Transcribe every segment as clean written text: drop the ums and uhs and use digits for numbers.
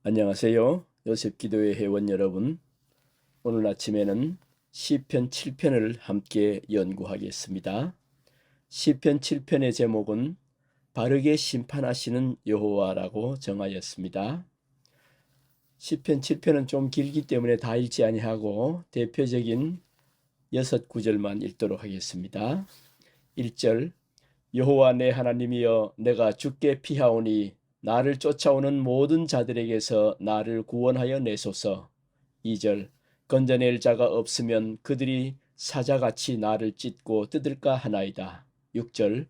안녕하세요. 요셉 기도회 회원 여러분. 오늘 아침에는 시편 7편을 함께 연구하겠습니다. 시편 7편의 제목은 바르게 심판하시는 여호와라고 정하였습니다. 시편 7편은 좀 길기 때문에 다 읽지 아니하고 대표적인 6구절만 읽도록 하겠습니다. 1절 여호와 내 하나님이여 내가 주께 피하오니 나를 쫓아오는 모든 자들에게서 나를 구원하여 내소서. 2절 건져낼 자가 없으면 그들이 사자같이 나를 찢고 뜯을까 하나이다. 6절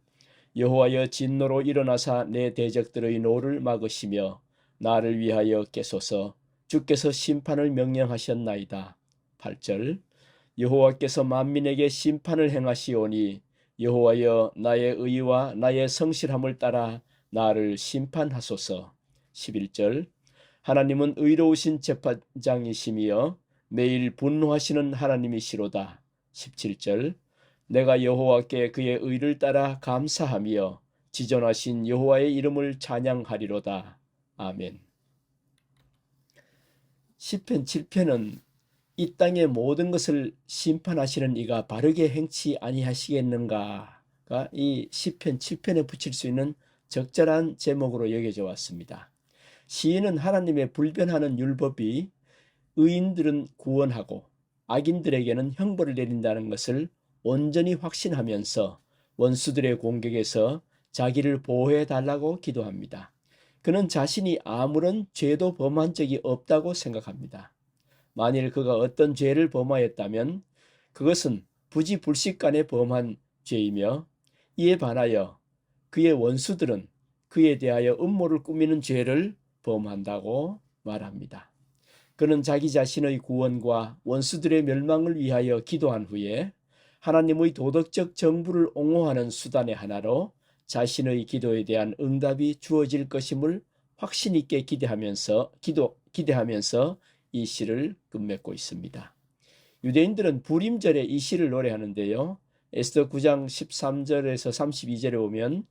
여호와여 진노로 일어나사 내 대적들의 노를 막으시며 나를 위하여 깨소서. 주께서 심판을 명령하셨나이다. 8절 여호와께서 만민에게 심판을 행하시오니 여호와여 나의 의와 나의 성실함을 따라 나를 심판하소서. 11절 하나님은 의로우신 재판장이시며 매일 분노하시는 하나님이시로다. 17절 내가 여호와께 그의 의를 따라 감사하며 지존하신 여호와의 이름을 찬양하리로다. 아멘. 시편 7편은 이 땅의 모든 것을 심판하시는 이가 바르게 행치 아니하시겠는가가 이 시편 7편에 붙일 수 있는 적절한 제목으로 여겨져 왔습니다. 시인은 하나님의 불변하는 율법이 의인들은 구원하고 악인들에게는 형벌을 내린다는 것을 온전히 확신하면서 원수들의 공격에서 자기를 보호해 달라고 기도합니다. 그는 자신이 아무런 죄도 범한 적이 없다고 생각합니다. 만일 그가 어떤 죄를 범하였다면 그것은 부지불식간에 범한 죄이며 이에 반하여 그의 원수들은 그에 대하여 음모를 꾸미는 죄를 범한다고 말합니다. 그는 자기 자신의 구원과 원수들의 멸망을 위하여 기도한 후에 하나님의 도덕적 정부를 옹호하는 수단의 하나로 자신의 기도에 대한 응답이 주어질 것임을 확신 있게 기대하면서 이 시를 끝맺고 있습니다. 유대인들은 부림절에 이 시를 노래하는데요. 에스더 9장 13절에서 32절에 보면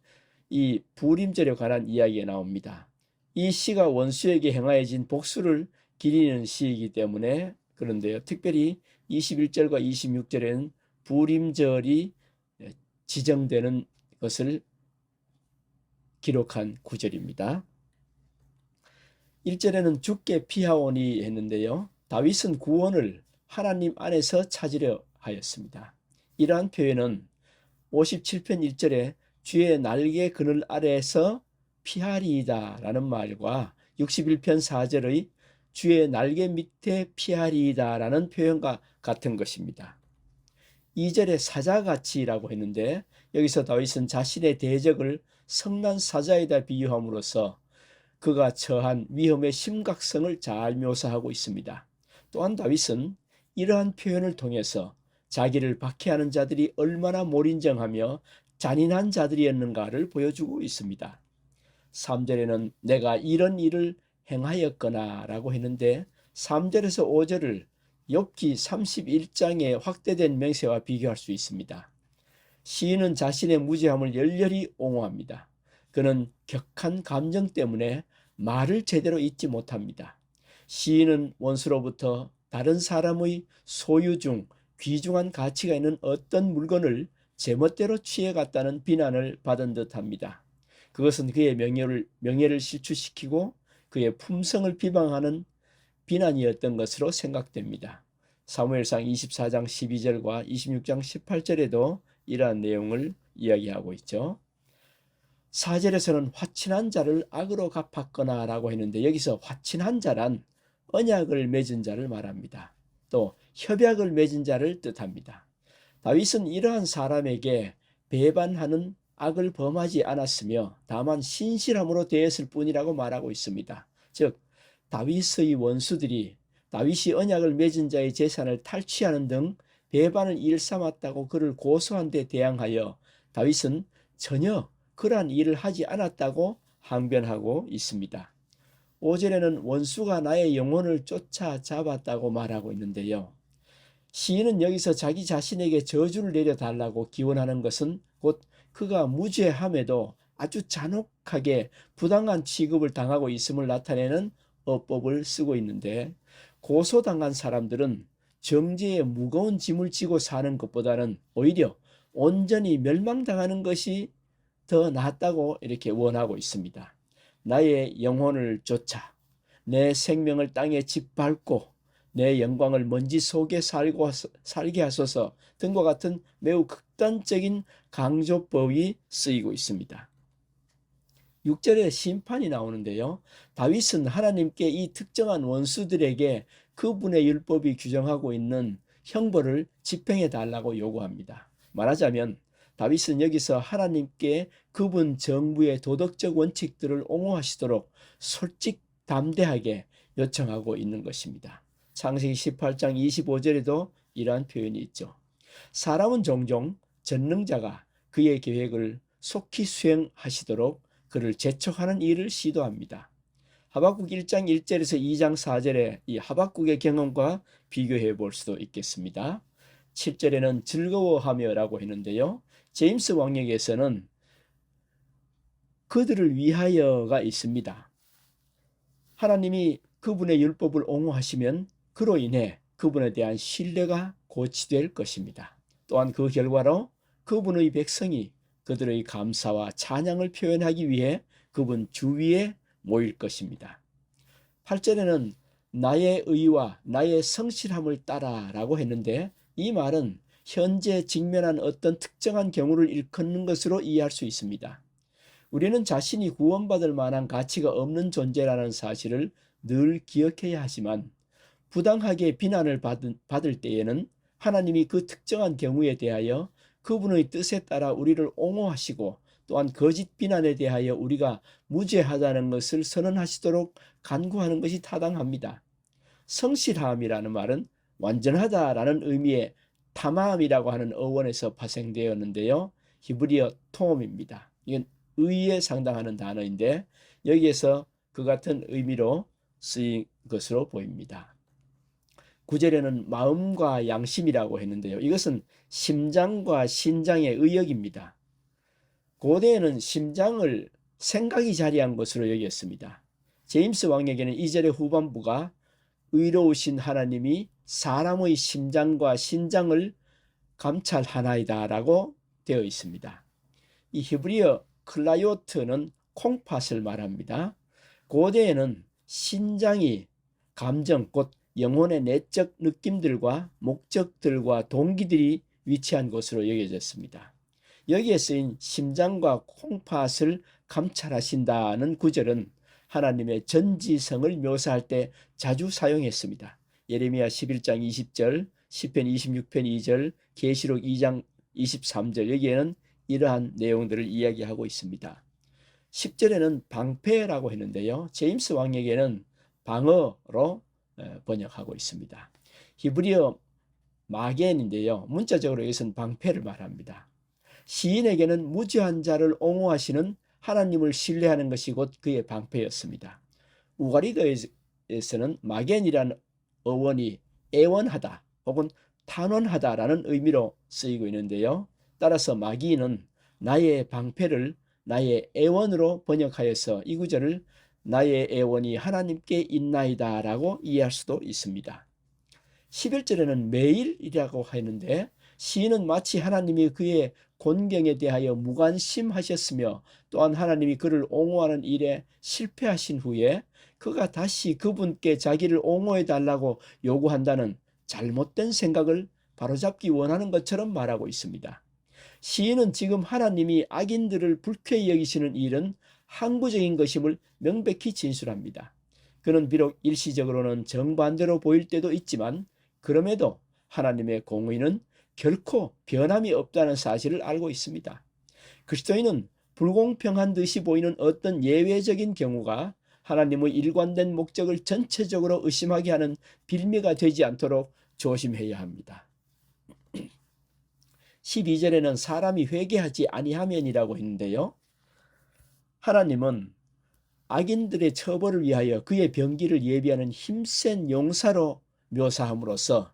이 부림절에 관한 이야기가 나옵니다. 이 시가 원수에게 행하여진 복수를 기리는 시이기 때문에 그런데요. 특별히 21절과 26절에는 부림절이 지정되는 것을 기록한 구절입니다. 1절에는 주께 피하오니 했는데요. 다윗은 구원을 하나님 안에서 찾으려 하였습니다. 이러한 표현은 57편 1절에 주의 날개 그늘 아래에서 피하리이다 라는 말과 61편 4절의 주의 날개 밑에 피하리이다 라는 표현과 같은 것입니다. 2절에 사자같이라고 했는데 여기서 다윗은 자신의 대적을 성난 사자에다 비유함으로써 그가 처한 위험의 심각성을 잘 묘사하고 있습니다. 또한 다윗은 이러한 표현을 통해서 자기를 박해하는 자들이 얼마나 몰인정하며 잔인한 자들이었는가를 보여주고 있습니다. 3절에는 내가 이런 일을 행하였거나 라고 했는데 3절에서 5절을 욥기 31장의 확대된 명세와 비교할 수 있습니다. 시인은 자신의 무죄함을 열렬히 옹호합니다. 그는 격한 감정 때문에 말을 제대로 잇지 못합니다. 시인은 원수로부터 다른 사람의 소유 중 귀중한 가치가 있는 어떤 물건을 제멋대로 취해갔다는 비난을 받은 듯합니다. 그것은 그의 명예를 실추시키고 그의 품성을 비방하는 비난이었던 것으로 생각됩니다. 사무엘상 24장 12절과 26장 18절에도 이러한 내용을 이야기하고 있죠. 4절에서는 화친한 자를 악으로 갚았거나 라고 했는데 여기서 화친한 자란 언약을 맺은 자를 말합니다. 또 협약을 맺은 자를 뜻합니다. 다윗은 이러한 사람에게 배반하는 악을 범하지 않았으며 다만 신실함으로 대했을 뿐이라고 말하고 있습니다. 즉 다윗의 원수들이 다윗이 언약을 맺은 자의 재산을 탈취하는 등 배반을 일삼았다고 그를 고소한 데 대항하여 다윗은 전혀 그러한 일을 하지 않았다고 항변하고 있습니다. 5절에는 원수가 나의 영혼을 쫓아잡았다고 말하고 있는데요. 시인은 여기서 자기 자신에게 저주를 내려달라고 기원하는 것은 곧 그가 무죄함에도 아주 잔혹하게 부당한 취급을 당하고 있음을 나타내는 어법을 쓰고 있는데, 고소당한 사람들은 정죄의 무거운 짐을 지고 사는 것보다는 오히려 온전히 멸망당하는 것이 더 낫다고 이렇게 원하고 있습니다. 나의 영혼을 쫓아 내 생명을 땅에 짓밟고 내 영광을 먼지 속에 살게 하소서 등과 같은 매우 극단적인 강조법이 쓰이고 있습니다. 6절에 심판이 나오는데요. 다윗은 하나님께 이 특정한 원수들에게 그분의 율법이 규정하고 있는 형벌을 집행해 달라고 요구합니다. 말하자면 다윗은 여기서 하나님께 그분 정부의 도덕적 원칙들을 옹호하시도록 솔직담대하게 요청하고 있는 것입니다. 창세기 18장 25절에도 이러한 표현이 있죠. 사람은 종종 전능자가 그의 계획을 속히 수행하시도록 그를 재촉하는 일을 시도합니다. 하박국 1장 1절에서 2장 4절의 이 하박국의 경험과 비교해 볼 수도 있겠습니다. 7절에는 즐거워하며 라고 했는데요. 제임스 왕역에서는 그들을 위하여가 있습니다. 하나님이 그분의 율법을 옹호하시면 그로 인해 그분에 대한 신뢰가 고취될 것입니다. 또한 그 결과로 그분의 백성이 그들의 감사와 찬양을 표현하기 위해 그분 주위에 모일 것입니다. 8절에는 나의 의와 나의 성실함을 따라 라고 했는데, 이 말은 현재 직면한 어떤 특정한 경우를 일컫는 것으로 이해할 수 있습니다. 우리는 자신이 구원받을 만한 가치가 없는 존재라는 사실을 늘 기억해야 하지만, 부당하게 비난을 받을 때에는 하나님이 그 특정한 경우에 대하여 그분의 뜻에 따라 우리를 옹호하시고, 또한 거짓 비난에 대하여 우리가 무죄하다는 것을 선언하시도록 간구하는 것이 타당합니다. 성실함이라는 말은 완전하다라는 의미의 타마함이라고 하는 어원에서 파생되었는데요. 히브리어 톰입니다. 이건 의에 상당하는 단어인데, 여기에서 그 같은 의미로 쓰인 것으로 보입니다. 9절에는 마음과 양심이라고 했는데요. 이것은 심장과 신장의 의역입니다. 고대에는 심장을 생각이 자리한 것으로 여겼습니다. 제임스 왕에게는 2절의 후반부가 의로우신 하나님이 사람의 심장과 신장을 감찰하나이다 라고 되어 있습니다. 이 히브리어 클라요트는 콩팥을 말합니다. 고대에는 신장이 감정, 곧 영혼의 내적 느낌들과 목적들과 동기들이 위치한 것으로 여겨졌습니다. 여기에 쓰인 심장과 콩팥을 감찰하신다는 구절은 하나님의 전지성을 묘사할 때 자주 사용했습니다. 예레미야 11장 20절, 시편 26편 2절, 계시록 2장 23절, 여기에는 이러한 내용들을 이야기하고 있습니다. 10절에는 방패라고 했는데요. 제임스 왕에게는 방어로 번역하고 있습니다. 히브리어 마겐인데요. 문자적으로 이것은 방패를 말합니다. 시인에게는 무죄한 자를 옹호하시는 하나님을 신뢰하는 것이 곧 그의 방패였습니다. 우가리더에서는 마겐이라는 어원이 애원하다 혹은 탄원하다라는 의미로 쓰이고 있는데요. 따라서 마기는 나의 방패를 나의 애원으로 번역하여서 이 구절을 나의 애원이 하나님께 있나이다 라고 이해할 수도 있습니다. 11절에는 매일이라고 하는데, 시인은 마치 하나님이 그의 곤경에 대하여 무관심하셨으며 또한 하나님이 그를 옹호하는 일에 실패하신 후에 그가 다시 그분께 자기를 옹호해 달라고 요구한다는 잘못된 생각을 바로잡기 원하는 것처럼 말하고 있습니다. 시인은 지금 하나님이 악인들을 불쾌히 여기시는 일은 항구적인 것임을 명백히 진술합니다. 그는 비록 일시적으로는 정반대로 보일 때도 있지만 그럼에도 하나님의 공의는 결코 변함이 없다는 사실을 알고 있습니다. 그리스도인은 불공평한 듯이 보이는 어떤 예외적인 경우가 하나님의 일관된 목적을 전체적으로 의심하게 하는 빌미가 되지 않도록 조심해야 합니다. 12절에는 사람이 회개하지 아니하면이라고 했는데요. 하나님은 악인들의 처벌을 위하여 그의 병기를 예비하는 힘센 용사로 묘사함으로써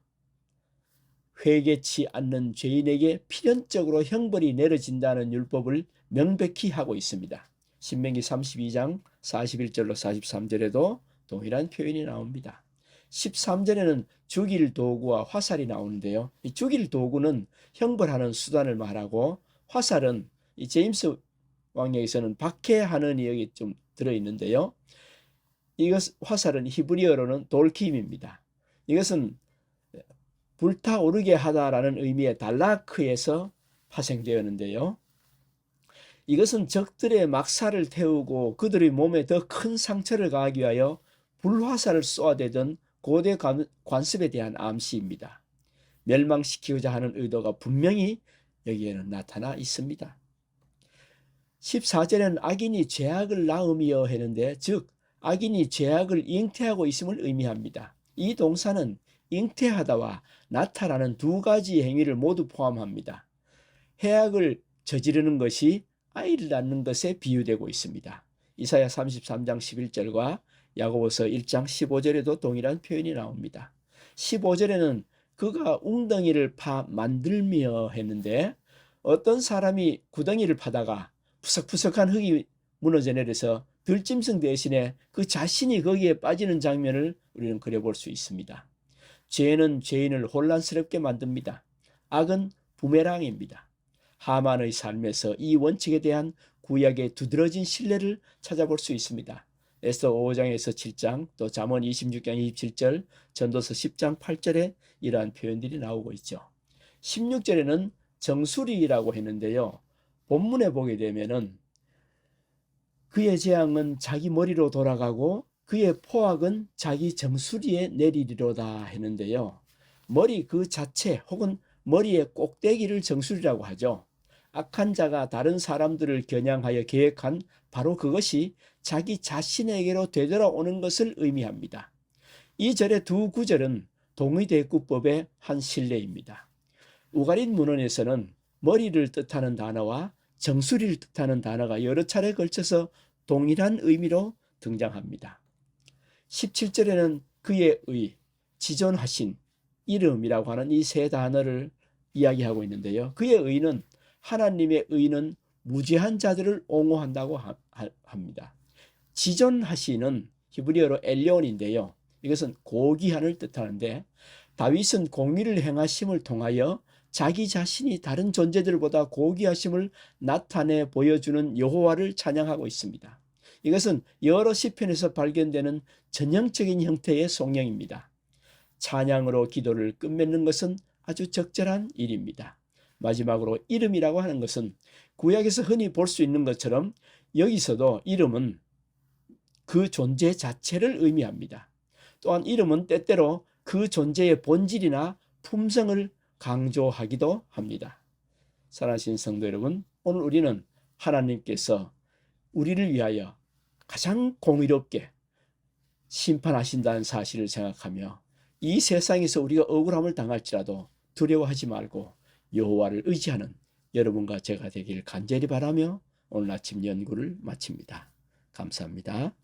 회개치 않는 죄인에게 필연적으로 형벌이 내려진다는 율법을 명백히 하고 있습니다. 신명기 32장 41절로 43절에도 동일한 표현이 나옵니다. 13절에는 죽일 도구와 화살이 나오는데요. 이 죽일 도구는 형벌하는 수단을 말하고, 화살은 이 제임스 왕역에서는 박해하는 여기 좀 들어있는데요. 이것 화살은 히브리어로는 돌킴입니다. 이것은 불타오르게 하다라는 의미의 달라크에서 파생되었는데요. 이것은 적들의 막사를 태우고 그들의 몸에 더 큰 상처를 가하기 위하여 불화살을 쏘아대던 고대 관습에 대한 암시입니다. 멸망시키고자 하는 의도가 분명히 여기에는 나타나 있습니다. 14절에는 악인이 죄악을 낳음이여 했는데, 즉 악인이 죄악을 잉태하고 있음을 의미합니다. 이 동사는 잉태하다와 나타나는 두 가지 행위를 모두 포함합니다. 해악을 저지르는 것이 아이를 낳는 것에 비유되고 있습니다. 이사야 33장 11절과 야고보서 1장 15절에도 동일한 표현이 나옵니다. 15절에는 그가 웅덩이를 파 만들며 했는데, 어떤 사람이 구덩이를 파다가 푸석푸석한 흙이 무너져 내려서 들짐승 대신에 그 자신이 거기에 빠지는 장면을 우리는 그려볼 수 있습니다. 죄는 죄인을 혼란스럽게 만듭니다. 악은 부메랑입니다. 하만의 삶에서 이 원칙에 대한 구약의 두드러진 신뢰를 찾아볼 수 있습니다. 에스더 5장에서 7장, 또 잠언 26장 27절, 전도서 10장 8절에 이러한 표현들이 나오고 있죠. 16절에는 정수리라고 했는데요. 본문에 보게 되면은 그의 재앙은 자기 머리로 돌아가고 그의 포악은 자기 정수리에 내리리로다 했는데요. 머리 그 자체 혹은 머리의 꼭대기를 정수리라고 하죠. 악한 자가 다른 사람들을 겨냥하여 계획한 바로 그것이 자기 자신에게로 되돌아오는 것을 의미합니다. 이 절의 두 구절은 동의대구법의 한 실례입니다. 우가린 문헌에서는 머리를 뜻하는 단어와 정수리를 뜻하는 단어가 여러 차례 걸쳐서 동일한 의미로 등장합니다. 17절에는 그의 의, 지존하신, 이름이라고 하는 이 세 단어를 이야기하고 있는데요. 그의 의는, 하나님의 의는 무죄한 자들을 옹호한다고 합니다. 지존하신은 히브리어로 엘리온인데요. 이것은 고귀한을 뜻하는데, 다윗은 공의를 행하심을 통하여 자기 자신이 다른 존재들보다 고귀하심을 나타내 보여주는 여호와를 찬양하고 있습니다. 이것은 여러 시편에서 발견되는 전형적인 형태의 송영입니다. 찬양으로 기도를 끝맺는 것은 아주 적절한 일입니다. 마지막으로 이름이라고 하는 것은 구약에서 흔히 볼 수 있는 것처럼 여기서도 이름은 그 존재 자체를 의미합니다. 또한 이름은 때때로 그 존재의 본질이나 품성을 강조하기도 합니다. 사랑하신 성도 여러분, 오늘 우리는 하나님께서 우리를 위하여 가장 공의롭게 심판하신다는 사실을 생각하며 이 세상에서 우리가 억울함을 당할지라도 두려워하지 말고 여호와를 의지하는 여러분과 제가 되길 간절히 바라며 오늘 아침 연구를 마칩니다. 감사합니다.